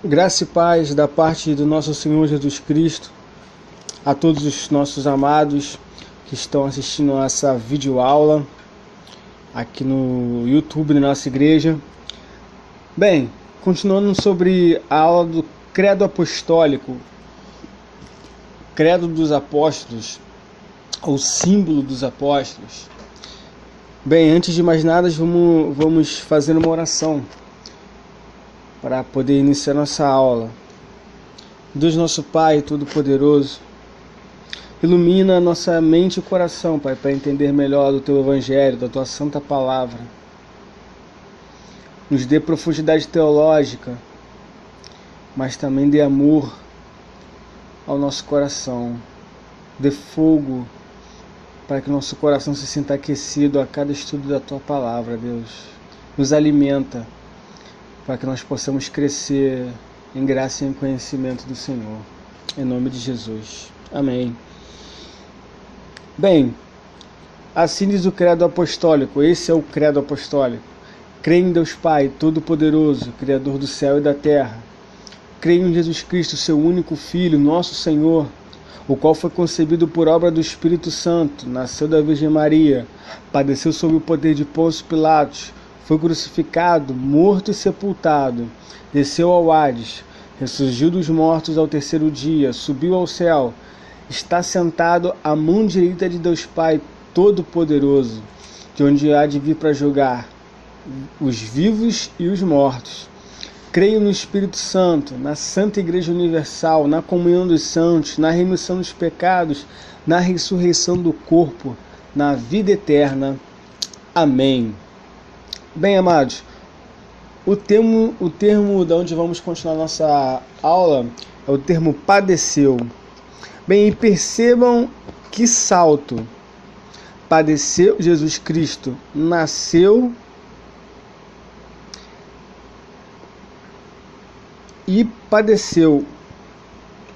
Graça e paz da parte do nosso Senhor Jesus Cristo a todos os nossos amados que estão assistindo a essa videoaula aqui no YouTube da nossa igreja. Bem, continuando sobre a aula do Credo Apostólico, Credo dos Apóstolos, ou símbolo dos apóstolos. Bem, antes de mais nada, vamos fazer uma oração para poder iniciar nossa aula. Deus nosso Pai Todo-Poderoso, ilumina nossa mente e coração, Pai, para entender melhor do Teu Evangelho, da Tua Santa Palavra. Nos dê profundidade teológica, mas também dê amor ao nosso coração. Dê fogo para que nosso coração se sinta aquecido a cada estudo da Tua Palavra, Deus. Nos alimenta para que nós possamos crescer em graça e em conhecimento do Senhor. Em nome de Jesus. Amém. Bem, assim diz o Credo Apostólico. Esse é o Credo Apostólico. Creio em Deus Pai Todo-Poderoso, Criador do céu e da terra. Creio em Jesus Cristo, seu único Filho, nosso Senhor, o qual foi concebido por obra do Espírito Santo, nasceu da Virgem Maria, padeceu sob o poder de Pôncio Pilatos, foi crucificado, morto e sepultado, desceu ao Hades, ressurgiu dos mortos ao terceiro dia, subiu ao céu, está sentado à mão direita de Deus Pai Todo-Poderoso, de onde há de vir para julgar os vivos e os mortos. Creio no Espírito Santo, na Santa Igreja Universal, na comunhão dos santos, na remissão dos pecados, na ressurreição do corpo, na vida eterna. Amém. Bem, amados, o termo de onde vamos continuar nossa aula é o termo padeceu. Bem, e percebam que salto. Padeceu Jesus Cristo, nasceu e padeceu.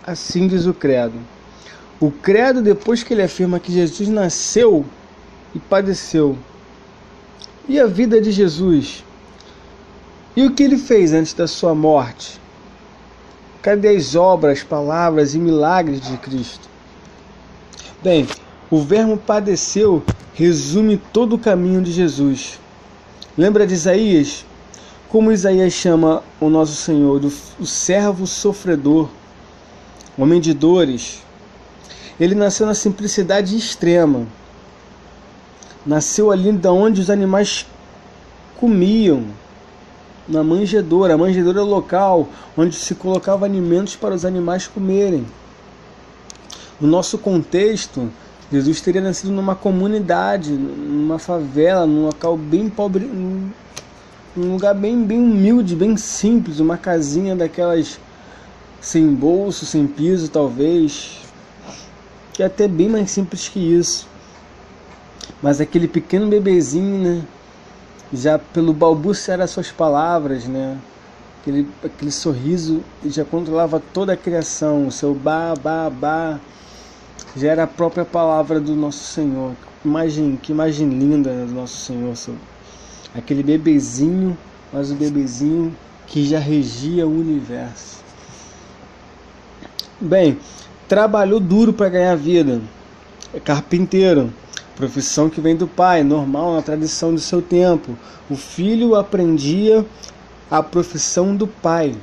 Assim diz o credo. O credo, depois que ele afirma que Jesus nasceu e padeceu. E a vida de Jesus? E o que ele fez antes da sua morte? Cadê as obras, palavras e milagres de Cristo? Bem, o verbo padeceu resume todo o caminho de Jesus. Lembra de Isaías? Como Isaías chama o nosso Senhor, o servo sofredor, homem de dores. Ele nasceu na simplicidade extrema. Nasceu ali de onde os animais comiam, na manjedoura. A manjedoura é o local onde se colocava alimentos para os animais comerem. No nosso contexto, Jesus teria nascido numa comunidade, numa favela, num local bem pobre, num lugar bem humilde, bem simples, uma casinha daquelas sem bolso, sem piso talvez, que é até bem mais simples que isso. Mas aquele pequeno bebezinho, né, já pelo balbuciar as suas palavras, né, aquele sorriso já controlava toda a criação. O seu ba, ba, ba já era a própria palavra do nosso Senhor. Que imagem linda do nosso Senhor. Aquele bebezinho, mas o bebezinho que já regia o universo. Bem, trabalhou duro para ganhar vida. É carpinteiro. Profissão que vem do pai, normal na tradição do seu tempo. O filho aprendia a profissão do pai.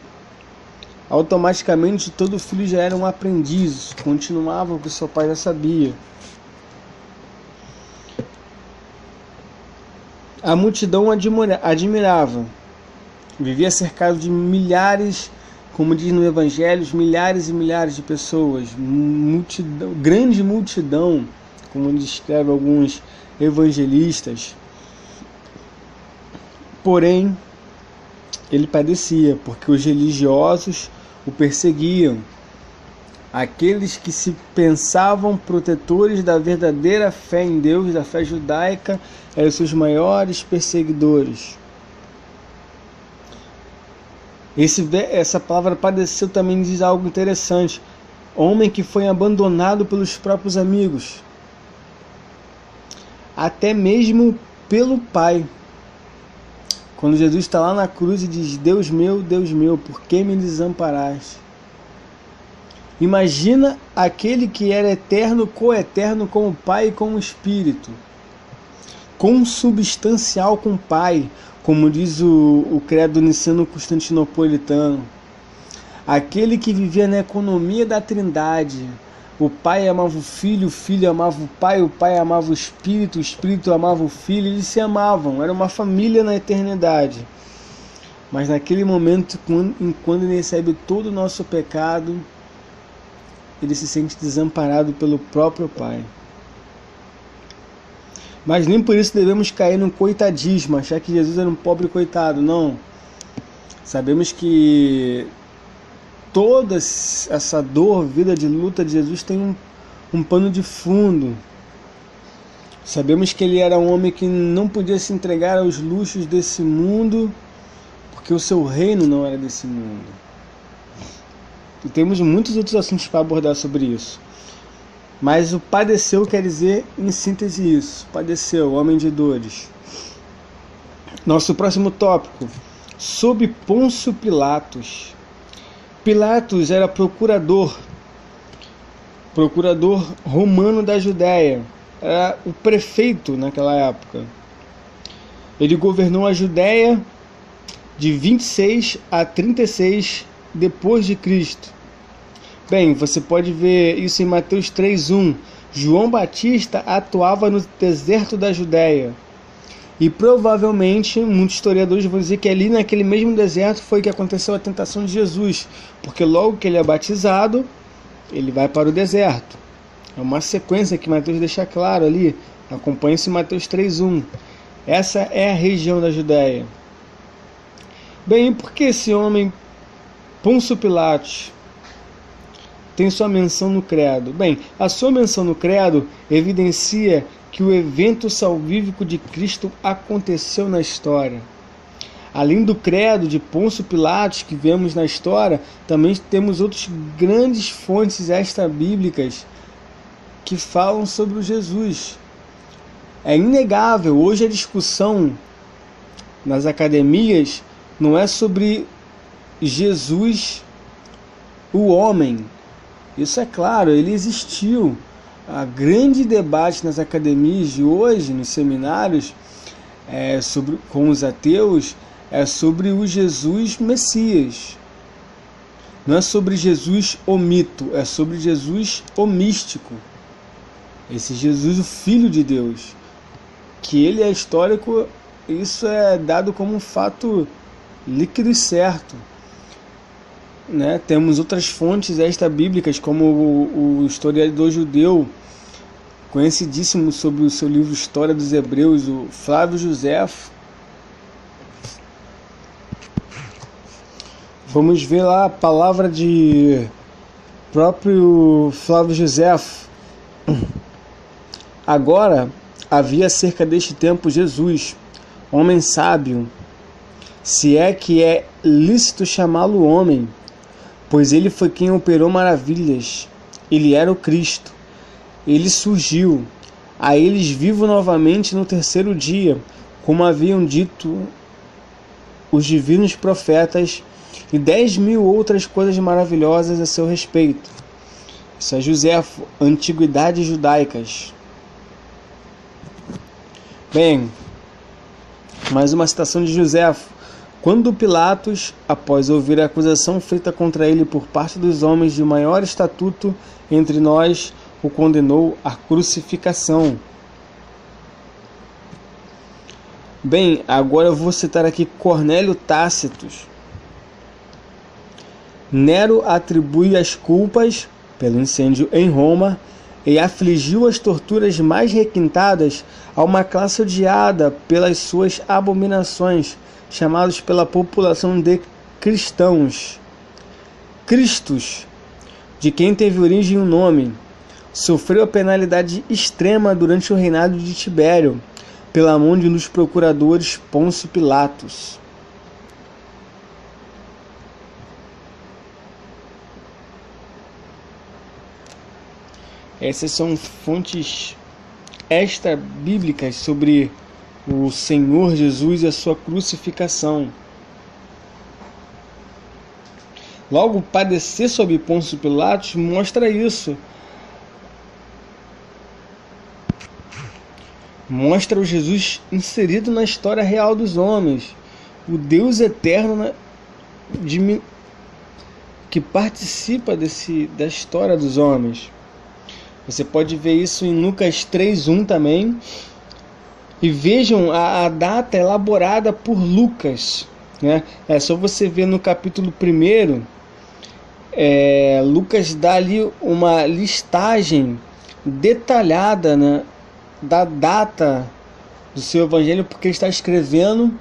Automaticamente todo filho já era um aprendiz, continuava o que seu pai já sabia. A multidão admirava. Vivia cercado de milhares, como diz no Evangelho, milhares e milhares de pessoas. Grande multidão, como descreve alguns evangelistas. Porém, ele padecia, porque os religiosos o perseguiam. Aqueles que se pensavam protetores da verdadeira fé em Deus, da fé judaica, eram seus maiores perseguidores. Essa palavra padeceu também diz algo interessante. Homem que foi abandonado pelos próprios amigos, até mesmo pelo pai. Quando Jesus está lá na cruz e diz: Deus meu, por que me desamparaste? Imagina aquele que era eterno, coeterno com o Pai e com o Espírito, consubstancial com o Pai, como diz o credo niceno-constantinopolitano. Aquele que vivia na economia da Trindade. O Pai amava o Filho amava o Pai amava o Espírito amava o Filho, eles se amavam, era uma família na eternidade. Mas naquele momento, quando ele recebe todo o nosso pecado, ele se sente desamparado pelo próprio Pai. Mas nem por isso devemos cair no coitadismo, achar que Jesus era um pobre coitado, não. Sabemos que toda essa dor, vida de luta de Jesus tem um pano de fundo. Sabemos que ele era um homem que não podia se entregar aos luxos desse mundo, porque o seu reino não era desse mundo. E temos muitos outros assuntos para abordar sobre isso. Mas o padeceu quer dizer, em síntese, isso. Padeceu, homem de dores. Nosso próximo tópico, sob Pôncio Pilatos. Pilatos era procurador romano da Judéia, era o prefeito naquela época. Ele governou a Judéia de 26 a 36 depois de Cristo. Bem, você pode ver isso em Mateus 3:1. João Batista atuava no deserto da Judéia. E provavelmente, muitos historiadores vão dizer que ali naquele mesmo deserto foi que aconteceu a tentação de Jesus, porque logo que ele é batizado, ele vai para o deserto. É uma sequência que Mateus deixa claro ali, acompanhe-se Mateus 3:1. Essa é a região da Judéia. Bem, por que esse homem, Pôncio Pilatos, tem sua menção no credo? Bem, a sua menção no credo evidencia que o evento salvífico de Cristo aconteceu na história. Além do credo de Pôncio Pilatos que vemos na história, também temos outras grandes fontes extra-bíblicas que falam sobre o Jesus. É inegável, hoje a discussão nas academias não é sobre Jesus, o homem. Isso é claro, ele existiu. A grande debate nas academias de hoje, nos seminários, com os ateus, é sobre o Jesus Messias. Não é sobre Jesus o mito, é sobre Jesus o místico. Esse Jesus, o Filho de Deus. Que ele é histórico, isso é dado como um fato líquido e certo. Né? Temos outras fontes extra-bíblicas, como o historiador judeu, conhecidíssimo sobre o seu livro História dos Hebreus, o Flávio Joséfo. Vamos ver lá a palavra de próprio Flávio Joséfo. Agora havia cerca deste tempo Jesus, homem sábio, se é que é lícito chamá-lo homem, pois ele foi quem operou maravilhas. Ele era o Cristo. Ele surgiu a eles vivo novamente no terceiro dia, como haviam dito os divinos profetas, e 10.000 outras coisas maravilhosas a seu respeito. Isso é Joséfo, Antiguidades Judaicas. Bem, mais uma citação de Joséfo. Quando Pilatos, após ouvir a acusação feita contra ele por parte dos homens de maior estatuto entre nós, o condenou à crucificação. Bem, agora eu vou citar aqui Cornélio Tácito. Nero atribui as culpas pelo incêndio em Roma e afligiu as torturas mais requintadas a uma classe odiada pelas suas abominações, chamados pela população de cristãos. Cristos, de quem teve origem o nome, sofreu a penalidade extrema durante o reinado de Tibério, pela mão de um dos procuradores Pôncio Pilatos. Essas são fontes extra-bíblicas sobre o Senhor Jesus e a sua crucificação. Logo, padecer sob Pôncio Pilatos mostra isso. Mostra o Jesus inserido na história real dos homens, o Deus eterno que participa da história dos homens. Você pode ver isso em Lucas 3:1 também. E vejam a data elaborada por Lucas, né? É só você ver no capítulo 1, Lucas dá ali uma listagem detalhada, né, da data do seu evangelho, porque ele está escrevendo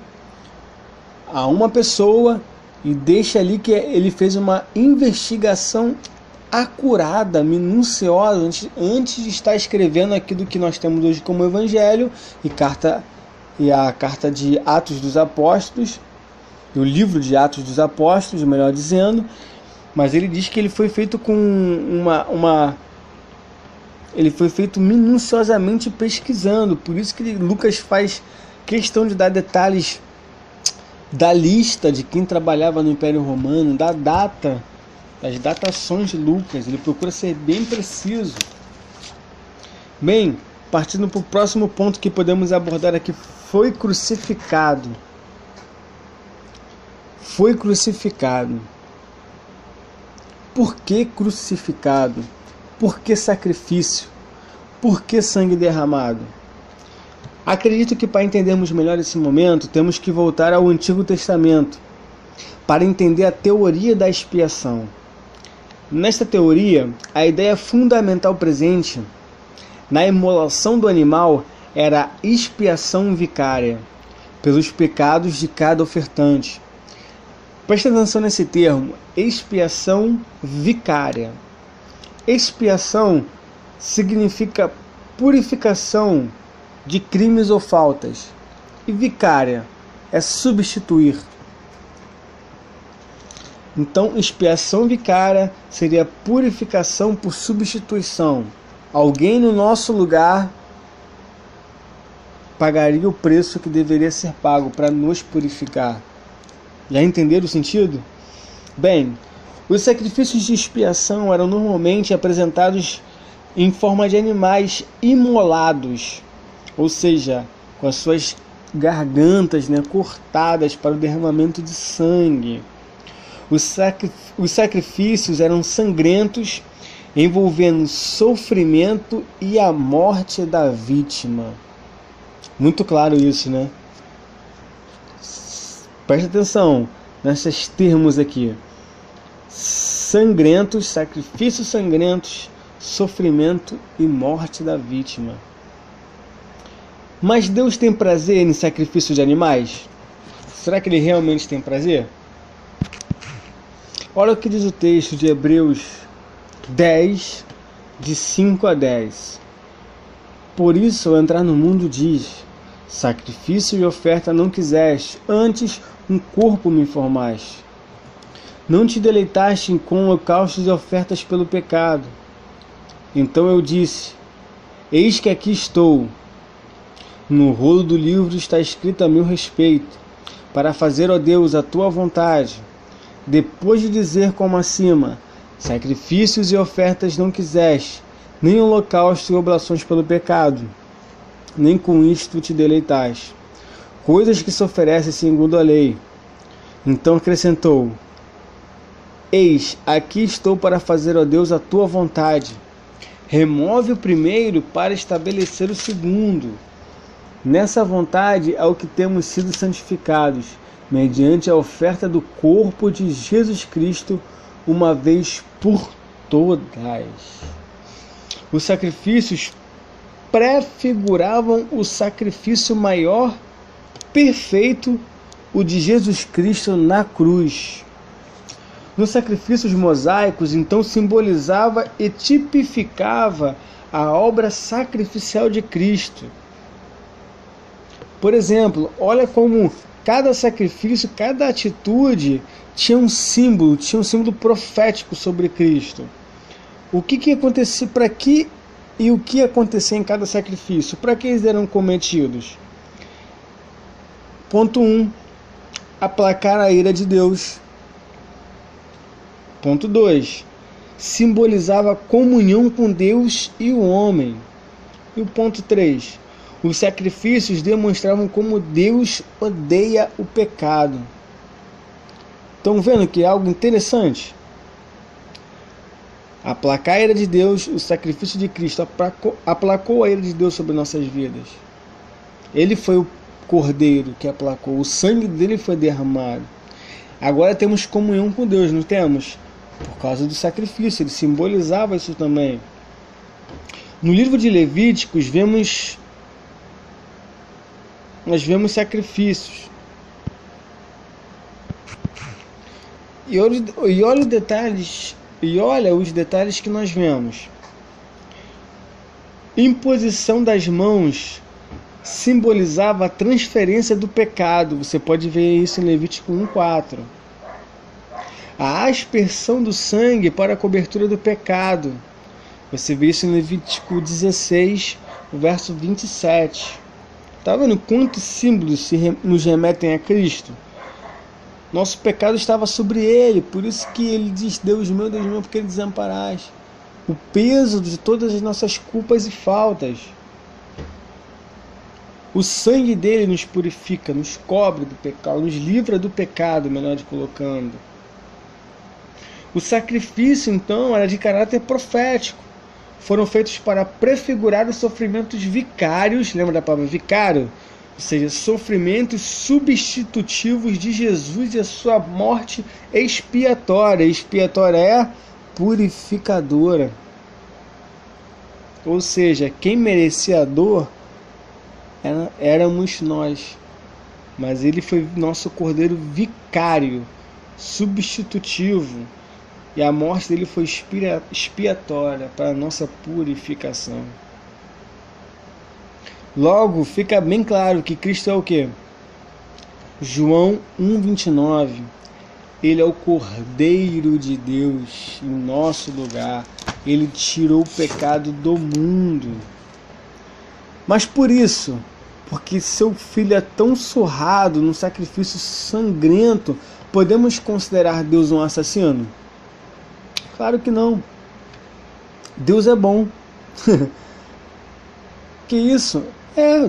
a uma pessoa e deixa ali que ele fez uma investigação acurada, minuciosa, antes de estar escrevendo aquilo que nós temos hoje como evangelho e a carta de Atos dos Apóstolos, o livro de Atos dos Apóstolos, melhor dizendo. Mas ele diz que ele foi feito com ele foi feito minuciosamente pesquisando. Por isso que Lucas faz questão de dar detalhes da lista de quem trabalhava no Império Romano, da data, das datações de Lucas. Ele procura ser bem preciso. Bem, partindo para o próximo ponto que podemos abordar aqui, foi crucificado. Foi crucificado. Por que crucificado? Por que sacrifício? Por que sangue derramado? Acredito que para entendermos melhor esse momento, temos que voltar ao Antigo Testamento para entender a teoria da expiação. Nesta teoria, a ideia fundamental presente na imolação do animal era a expiação vicária pelos pecados de cada ofertante. Preste atenção nesse termo, expiação vicária. Expiação significa purificação de crimes ou faltas, e vicária é substituir. Então, expiação vicária seria purificação por substituição. Alguém no nosso lugar pagaria o preço que deveria ser pago para nos purificar. Já entenderam o sentido? Bem, os sacrifícios de expiação eram normalmente apresentados em forma de animais imolados, ou seja, com as suas gargantas, né, cortadas para o derramamento de sangue. Os sacrifícios eram sangrentos, envolvendo sofrimento e a morte da vítima. Muito claro isso, né? Preste atenção nesses termos aqui. Sangrentos, sacrifícios sangrentos, sofrimento e morte da vítima. Mas Deus tem prazer em sacrifício de animais? Será que Ele realmente tem prazer? Olha o que diz o texto de Hebreus 10, de 5 a 10. Por isso, ao entrar no mundo, diz: sacrifício e oferta não quiseste, antes um corpo me formaste. Não te deleitaste com holocaustos e ofertas pelo pecado. Então eu disse: eis que aqui estou. No rolo do livro está escrito a meu respeito, para fazer, ó Deus, a tua vontade. Depois de dizer como acima: sacrifícios e ofertas não quiseste, nem holocausto e oblações pelo pecado, nem com isto te deleitaste, coisas que se oferecem segundo a lei. Então acrescentou: eis, aqui estou para fazer, ó Deus, a tua vontade. Remove o primeiro para estabelecer o segundo. Nessa vontade é o que temos sido santificados, mediante a oferta do corpo de Jesus Cristo, uma vez por todas. Os sacrifícios prefiguravam o sacrifício maior, perfeito, o de Jesus Cristo na cruz. Nos sacrifícios mosaicos, então, simbolizava e tipificava a obra sacrificial de Cristo. Por exemplo, olha como cada sacrifício, cada atitude tinha um símbolo profético sobre Cristo. O que acontecia, para que e o que acontecia em cada sacrifício? Para que eles eram cometidos? Ponto 1. Aplacar a ira de Deus. Ponto 2. Simbolizava comunhão com Deus e o homem. E o ponto 3. Os sacrifícios demonstravam como Deus odeia o pecado. Estão vendo que é algo interessante? Aplacar a ira de Deus, o sacrifício de Cristo aplacou a ira de Deus sobre nossas vidas. Ele foi o cordeiro que aplacou, o sangue dele foi derramado. Agora temos comunhão com Deus, não temos? Por causa do sacrifício, ele simbolizava isso também. No livro de Levíticos nós vemos sacrifícios. E olha os detalhes que nós vemos. Imposição das mãos simbolizava a transferência do pecado. Você pode ver isso em Levítico 1:4. A aspersão do sangue para a cobertura do pecado. Você vê isso em Levítico 16, verso 27. Está vendo quantos símbolos nos remetem a Cristo? Nosso pecado estava sobre ele, por isso que ele diz: Deus meu, por que desamparaste? O peso de todas as nossas culpas e faltas. O sangue dele nos purifica, nos cobre do pecado, nos livra do pecado, melhor colocando. O sacrifício, então, era de caráter profético. Foram feitos para prefigurar os sofrimentos vicários, lembra da palavra vicário? Ou seja, sofrimentos substitutivos de Jesus e a sua morte expiatória. Expiatória é purificadora. Ou seja, quem merecia a dor éramos nós. Mas ele foi nosso cordeiro vicário, substitutivo. E a morte dele foi expiatória para a nossa purificação. Logo, fica bem claro que Cristo é o quê? João 1:29. Ele é o Cordeiro de Deus em nosso lugar. Ele tirou o pecado do mundo. Mas por isso, porque seu filho é tão surrado num sacrifício sangrento, podemos considerar Deus um assassino? Claro que não. Deus é bom. Que isso?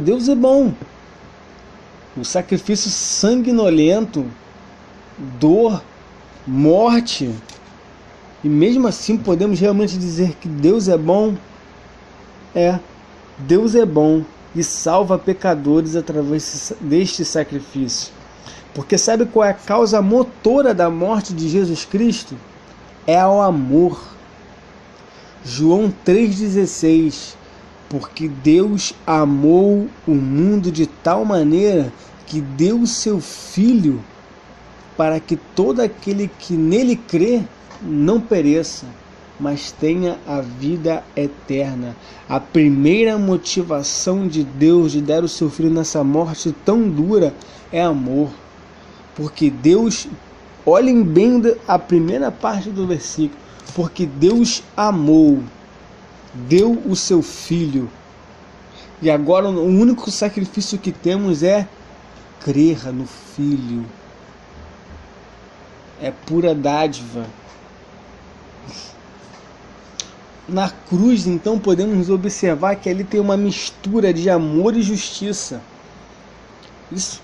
Deus é bom. O sacrifício sanguinolento, dor, morte, e mesmo assim podemos realmente dizer que Deus é bom? Deus é bom e salva pecadores através deste sacrifício. Porque sabe qual é a causa motora da morte de Jesus Cristo? É o amor. João 3,16. Porque Deus amou o mundo de tal maneira que deu o seu Filho para que todo aquele que nele crê não pereça, mas tenha a vida eterna. A primeira motivação de Deus de dar o seu Filho nessa morte tão dura é amor. Porque Deus, olhem bem a primeira parte do versículo, porque Deus amou, deu o seu Filho. E agora o único sacrifício que temos é crer no Filho. É pura dádiva. Na cruz, então, podemos observar que ali tem uma mistura de amor e justiça. Isso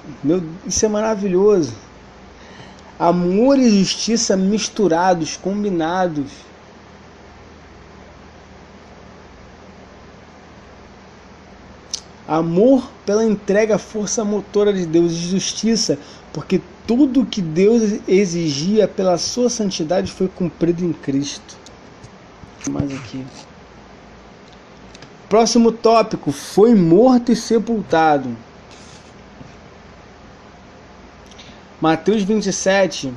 é maravilhoso. Amor e justiça misturados, combinados. Amor pela entrega, força motora de Deus, e justiça, porque tudo que Deus exigia pela sua santidade foi cumprido em Cristo. Mais aqui. Próximo tópico: foi morto e sepultado. Mateus 27,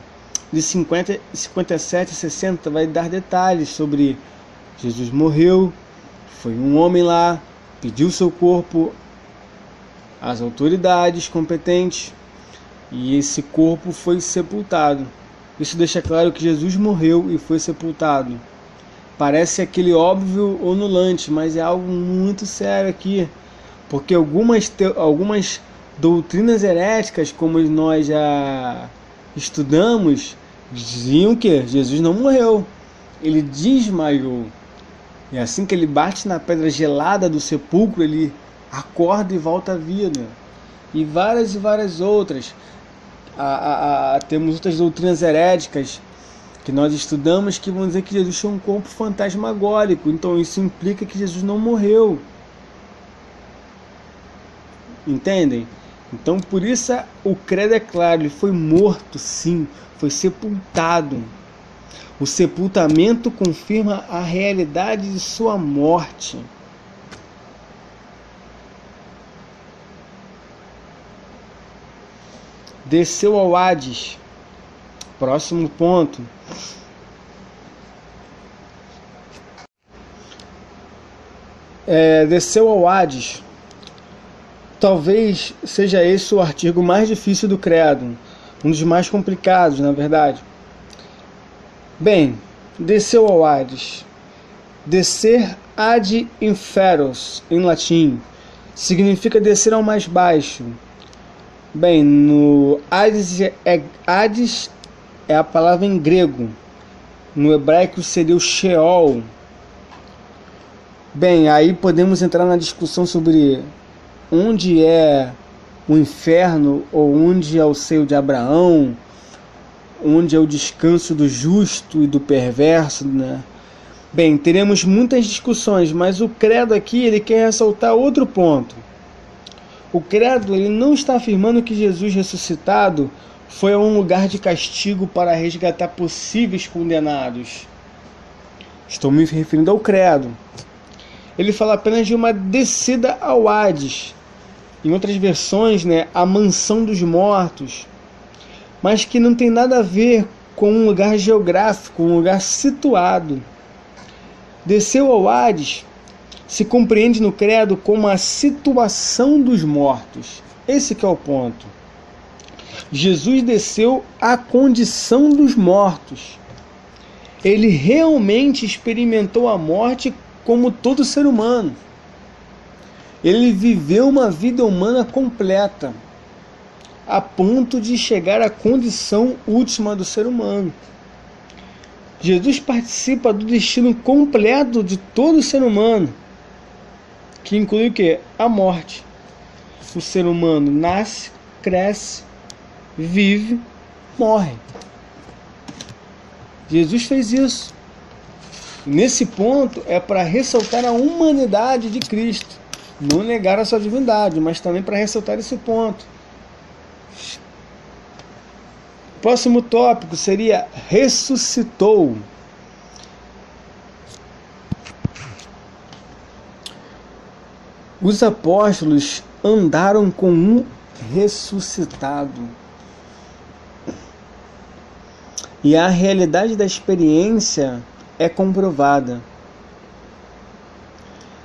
de 57 a 60, vai dar detalhes sobre Jesus morreu, foi um homem lá, pediu seu corpo às autoridades competentes e esse corpo foi sepultado. Isso deixa claro que Jesus morreu e foi sepultado. Parece aquele óbvio onulante, mas é algo muito sério aqui, porque algumas Doutrinas heréticas, como nós já estudamos, diziam que Jesus não morreu, ele desmaiou. E assim que ele bate na pedra gelada do sepulcro, ele acorda e volta à vida. E várias outras. Temos outras doutrinas heréticas que nós estudamos que vão dizer que Jesus tinha um corpo fantasmagórico. Então isso implica que Jesus não morreu. Entendem? Então por isso o credo é claro, ele foi morto sim, foi sepultado. O sepultamento confirma a realidade de sua morte. Desceu ao Hades. Próximo ponto. Desceu ao Hades. Talvez seja esse o artigo mais difícil do credo. Um dos mais complicados, na verdade. Bem, desceu ao Hades. Descer ad inferos, em latim, significa descer ao mais baixo. Bem, no Hades é a palavra em grego. No hebraico seria o Sheol. Bem, aí podemos entrar na discussão sobre onde é o inferno, ou onde é o seio de Abraão, onde é o descanso do justo e do perverso, né? Bem, teremos muitas discussões, mas o credo aqui ele quer ressaltar outro ponto. O credo ele não está afirmando que Jesus ressuscitado foi a um lugar de castigo para resgatar possíveis condenados. Estou me referindo ao credo. Ele fala apenas de uma descida ao Hades. Em outras versões, né, a mansão dos mortos. Mas que não tem nada a ver com um lugar geográfico, um lugar situado. Desceu ao Hades se compreende no credo como a situação dos mortos. Esse que é o ponto. Jesus desceu à condição dos mortos. Ele realmente experimentou a morte como todo ser humano. Ele viveu uma vida humana completa, a ponto de chegar à condição última do ser humano. Jesus participa do destino completo de todo ser humano, que inclui o quê? A morte. O ser humano nasce, cresce, vive, morre. Jesus fez isso. Nesse ponto é para ressaltar a humanidade de Cristo, não negar a sua divindade, mas também para ressaltar esse ponto. Próximo tópico seria ressuscitou. Os apóstolos andaram com um ressuscitado. E a realidade da experiência é comprovada.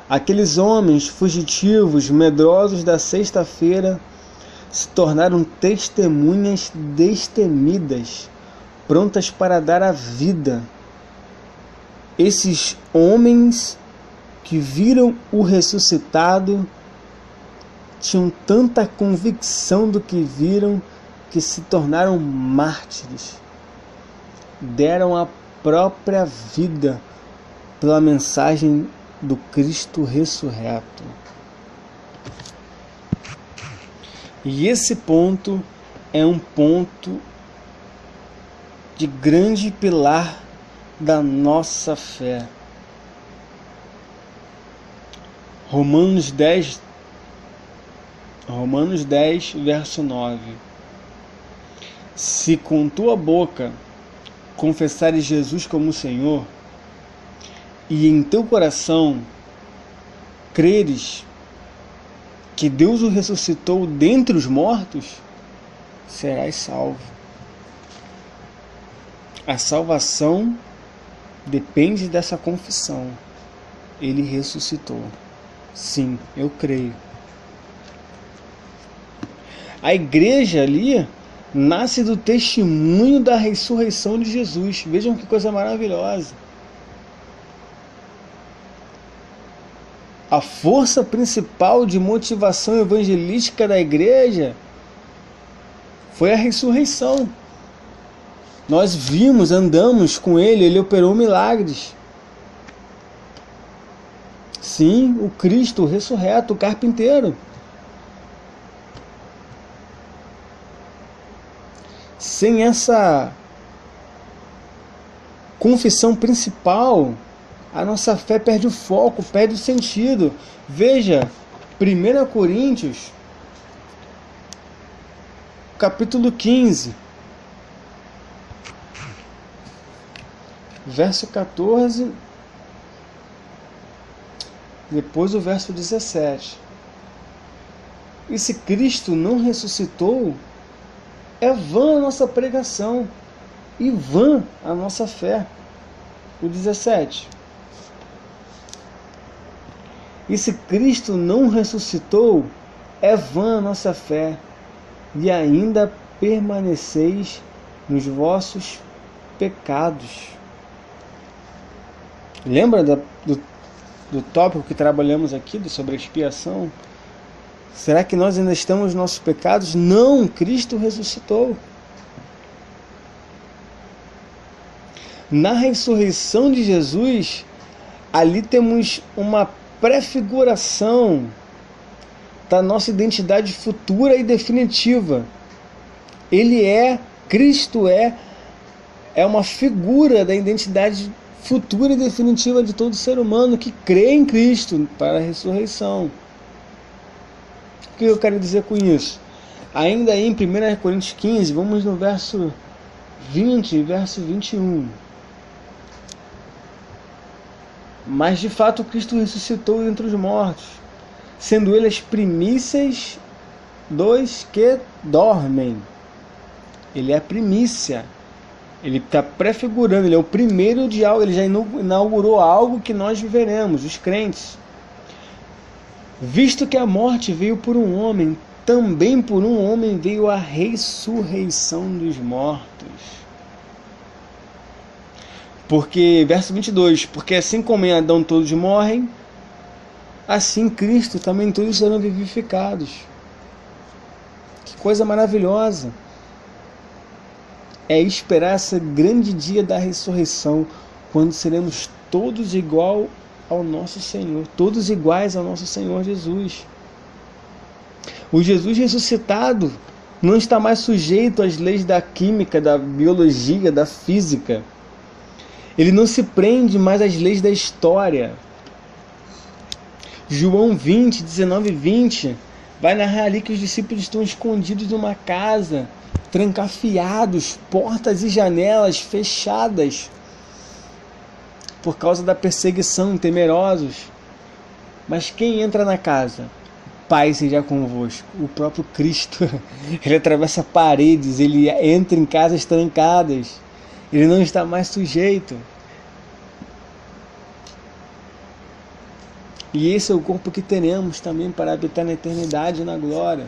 Aqueles homens fugitivos, medrosos da sexta-feira, se tornaram testemunhas destemidas, prontas para dar a vida. Esses homens que viram o ressuscitado tinham tanta convicção do que viram que se tornaram mártires. Deram a própria vida pela mensagem do Cristo ressurreto. E esse ponto é um ponto de grande pilar da nossa fé. Romanos 10, verso 9. Se com tua boca confessares Jesus como Senhor, e em teu coração creres que Deus o ressuscitou dentre os mortos, serás salvo. A salvação depende dessa confissão. Ele ressuscitou. Sim, eu creio. A igreja ali nasce do testemunho da ressurreição de Jesus. Vejam que coisa maravilhosa. A força principal de motivação evangelística da igreja foi a ressurreição. Nós vimos, andamos com ele operou milagres. Sim, o Cristo ressurreto, o carpinteiro. Sem essa confissão principal, a nossa fé perde o foco, perde o sentido. Veja, 1 Coríntios, capítulo 15, verso 14, depois o verso 17. E se Cristo não ressuscitou, é vã a nossa pregação e vã a nossa fé. O 17. E se Cristo não ressuscitou, é vã a nossa fé, e ainda permaneceis nos vossos pecados. Lembra do tópico que trabalhamos aqui, sobre a expiação? Será que nós ainda estamos nos nossos pecados? Não, Cristo ressuscitou. Na ressurreição de Jesus, ali temos uma prefiguração da nossa identidade futura e definitiva. Cristo é uma figura da identidade futura e definitiva de todo ser humano que crê em Cristo para a ressurreição. O que eu quero dizer com isso? Ainda aí em 1 Coríntios 15, vamos no verso 20 e verso 21. Mas de fato Cristo ressuscitou entre os mortos, sendo ele as primícias dos que dormem. Ele é a primícia. Ele está prefigurando, ele é o primeiro de algo, ele já inaugurou algo que nós viveremos, os crentes. Visto que a morte veio por um homem, também por um homem veio a ressurreição dos mortos. Porque, verso 22, porque assim como em Adão todos morrem, assim Cristo também todos serão vivificados. Que coisa maravilhosa! É esperar esse grande dia da ressurreição, quando seremos todos igual ao nosso Senhor, todos iguais ao nosso Senhor Jesus. O Jesus ressuscitado não está mais sujeito às leis da química, da biologia, da física. Ele não se prende mais às leis da história. João 20, 19 e 20 vai narrar ali que os discípulos estão escondidos numa casa, trancafiados, portas e janelas fechadas, por causa da perseguição, temerosos. Mas quem entra na casa? Pai seja convosco. O próprio Cristo, ele atravessa paredes, ele entra em casas trancadas, ele não está mais sujeito. E esse é o corpo que teremos também para habitar na eternidade e na glória.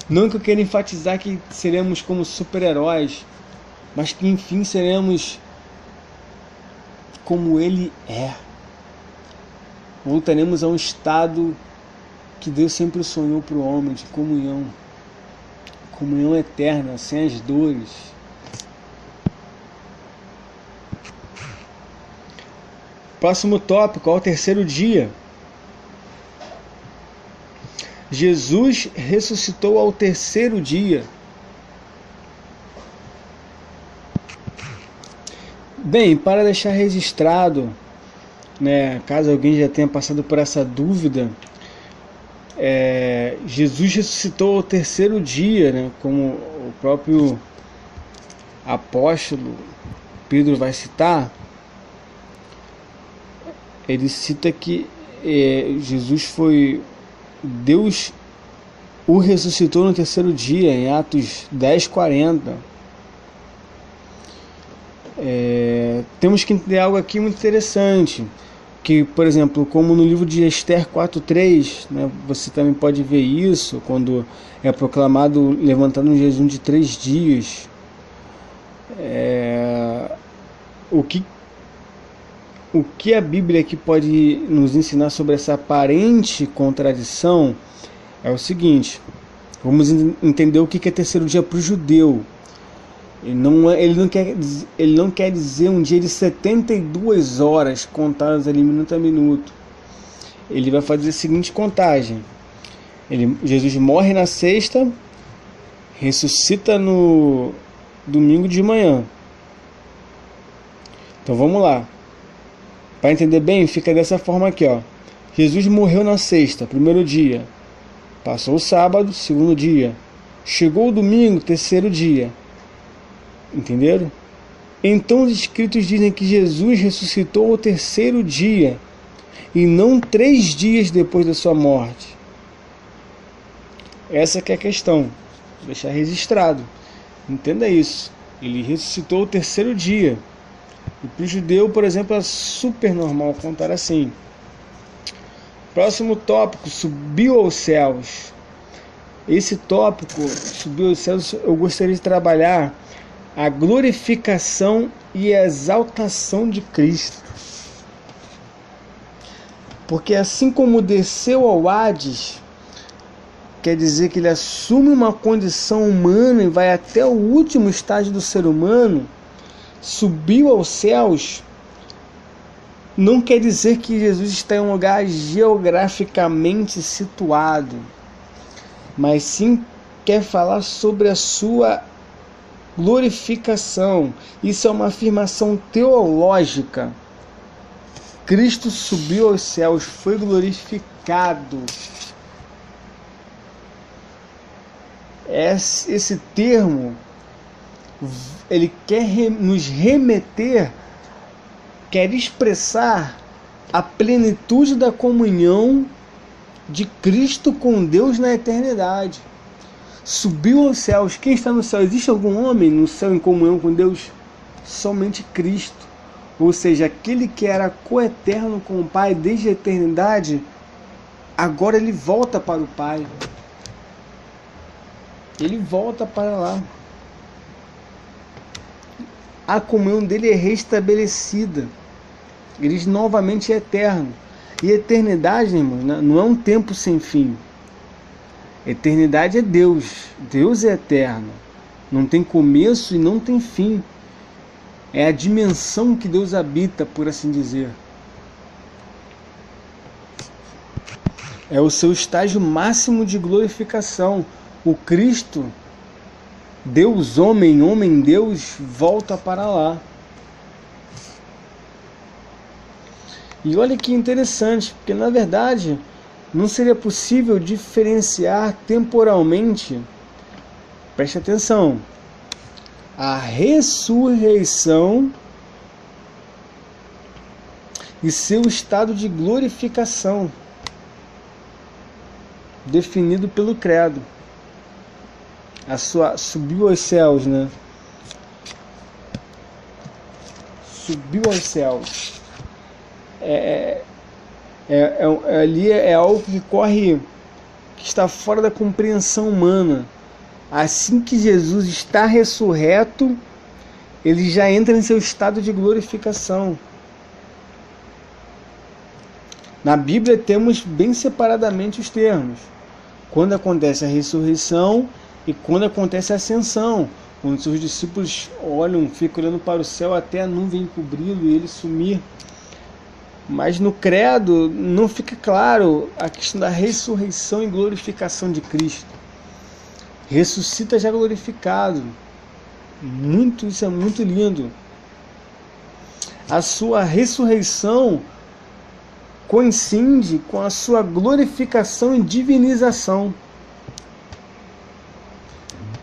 Não que eu queira enfatizar que seremos como super-heróis, mas que enfim seremos como Ele é. Voltaremos a um estado que Deus sempre sonhou para o homem, de comunhão. Comunhão eterna, sem as dores. Próximo tópico, ao terceiro dia. Jesus ressuscitou ao terceiro dia. Bem, para deixar registrado, caso alguém já tenha passado por essa dúvida, Jesus ressuscitou ao terceiro dia, como o próprio apóstolo Pedro vai citar. Ele cita que Deus o ressuscitou no terceiro dia, em Atos 10:40. Temos que entender algo aqui muito interessante, que, por exemplo, como no livro de Esther 4:3, você também pode ver isso, quando é proclamado levantando um jejum de 3 dias. o que a Bíblia aqui pode nos ensinar sobre essa aparente contradição é o seguinte: vamos entender o que é terceiro dia para o judeu. Ele não quer dizer um dia de 72 horas contadas ali minuto a minuto. Ele vai fazer a seguinte contagem: Jesus morre na sexta, ressuscita no domingo de manhã. Então vamos lá. Para entender bem, fica dessa forma aqui, ó. Jesus morreu na sexta, primeiro dia. Passou o sábado, segundo dia. Chegou o domingo, terceiro dia. Entenderam? Então os escritos dizem que Jesus ressuscitou ao terceiro dia e não 3 dias depois da sua morte. Essa que é a questão. Vou deixar registrado. Entenda isso. Ele ressuscitou ao terceiro dia. E para o judeu, por exemplo, é super normal contar assim. Próximo tópico: subiu aos céus. Esse tópico, subiu aos céus, eu gostaria de trabalhar a glorificação e a exaltação de Cristo. Porque assim como desceu ao Hades, quer dizer que ele assume uma condição humana e vai até o último estágio do ser humano. Subiu aos céus não quer dizer que Jesus está em um lugar geograficamente situado, mas sim quer falar sobre a sua glorificação. Isso é uma afirmação teológica. Cristo subiu aos céus, foi glorificado. Esse termo, ele quer nos remeter, quer expressar a plenitude da comunhão de Cristo com Deus na eternidade. Subiu aos céus. Quem está no céu? Existe algum homem no céu em comunhão com Deus? Somente Cristo. Ou seja, aquele que era coeterno com o Pai desde a eternidade, agora ele volta para o Pai. Ele volta para lá. A comunhão dele é restabelecida. Ele novamente é eterno. E eternidade, irmãos, não é um tempo sem fim. Eternidade é Deus. Deus é eterno. Não tem começo e não tem fim. É a dimensão que Deus habita, por assim dizer. É o seu estágio máximo de glorificação. O Cristo, Deus homem, homem Deus, volta para lá. E olha que interessante, porque na verdade não seria possível diferenciar temporalmente, preste atenção, a ressurreição e seu estado de glorificação, definido pelo credo. Subiu aos céus, né? Subiu aos céus. Ali é algo que que está fora da compreensão humana. Assim que Jesus está ressurreto, ele já entra em seu estado de glorificação. Na Bíblia temos bem separadamente os termos. Quando acontece a ressurreição e quando acontece a ascensão, quando seus discípulos ficam olhando para o céu até a nuvem cobri-lo e ele sumir. Mas no credo não fica claro a questão da ressurreição e glorificação de Cristo. Ressuscita já glorificado. Isso é muito lindo. A sua ressurreição coincide com a sua glorificação e divinização.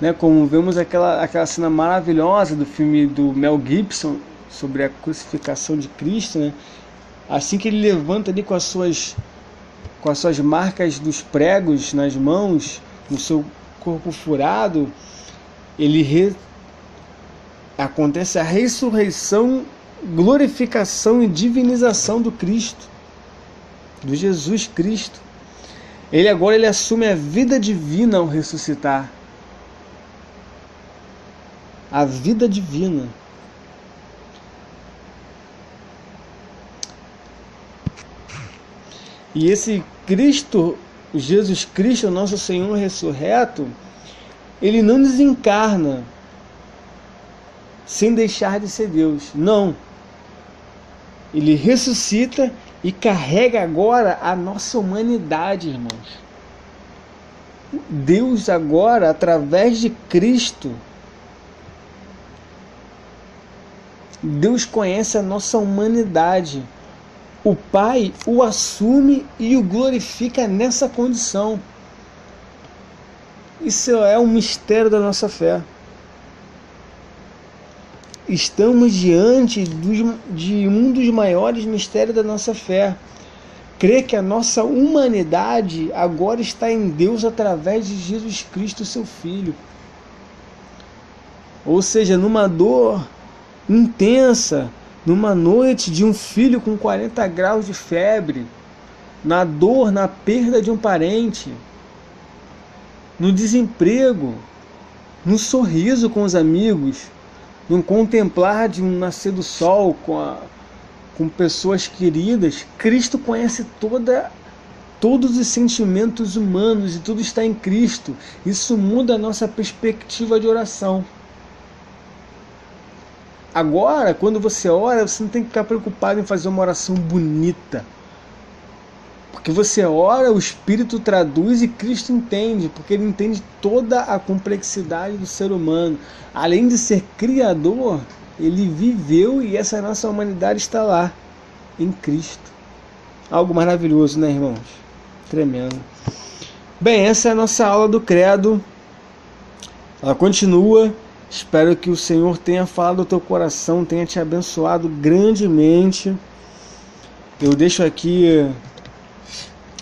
Né, como vemos aquela cena maravilhosa do filme do Mel Gibson sobre a crucificação de Cristo, né? Assim que ele levanta ali com as suas marcas dos pregos nas mãos, no seu corpo furado, acontece a ressurreição, glorificação e divinização do Cristo, do Jesus Cristo. Ele agora assume a vida divina ao ressuscitar. A vida divina. E esse Cristo, Jesus Cristo, nosso Senhor ressurreto, ele não desencarna sem deixar de ser Deus. Não. Ele ressuscita e carrega agora a nossa humanidade, irmãos. Deus agora, através de Cristo, Deus conhece a nossa humanidade. O Pai o assume e o glorifica nessa condição. Isso é um mistério da nossa fé. Estamos diante de um dos maiores mistérios da nossa fé. Crer que a nossa humanidade agora está em Deus através de Jesus Cristo, seu Filho. Ou seja, numa dor intensa, numa noite de um filho com 40 graus de febre, na dor, na perda de um parente, no desemprego, no sorriso com os amigos, no contemplar de um nascer do sol com pessoas queridas, Cristo conhece todos os sentimentos humanos e tudo está em Cristo. Isso muda a nossa perspectiva de oração. Agora, quando você ora, você não tem que ficar preocupado em fazer uma oração bonita. Porque você ora, o Espírito traduz e Cristo entende, porque ele entende toda a complexidade do ser humano. Além de ser criador, ele viveu e essa nossa humanidade está lá, em Cristo. Algo maravilhoso, né, irmãos? Tremendo. Bem, essa é a nossa aula do Credo. Ela continua. Espero que o Senhor tenha falado ao teu coração, tenha te abençoado grandemente. Eu deixo aqui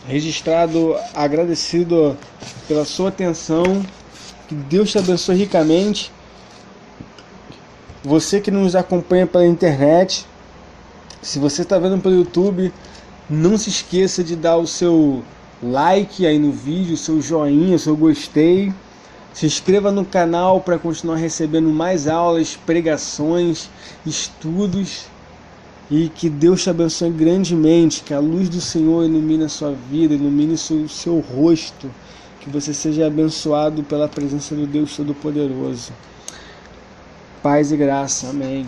registrado, agradecido pela sua atenção. Que Deus te abençoe ricamente. Você que nos acompanha pela internet, se você está vendo pelo YouTube, não se esqueça de dar o seu like aí no vídeo, o seu joinha, o seu gostei. Se inscreva no canal para continuar recebendo mais aulas, pregações, estudos. E que Deus te abençoe grandemente, que a luz do Senhor ilumine a sua vida, ilumine o seu rosto. Que você seja abençoado pela presença do Deus Todo-Poderoso. Paz e graça. Amém.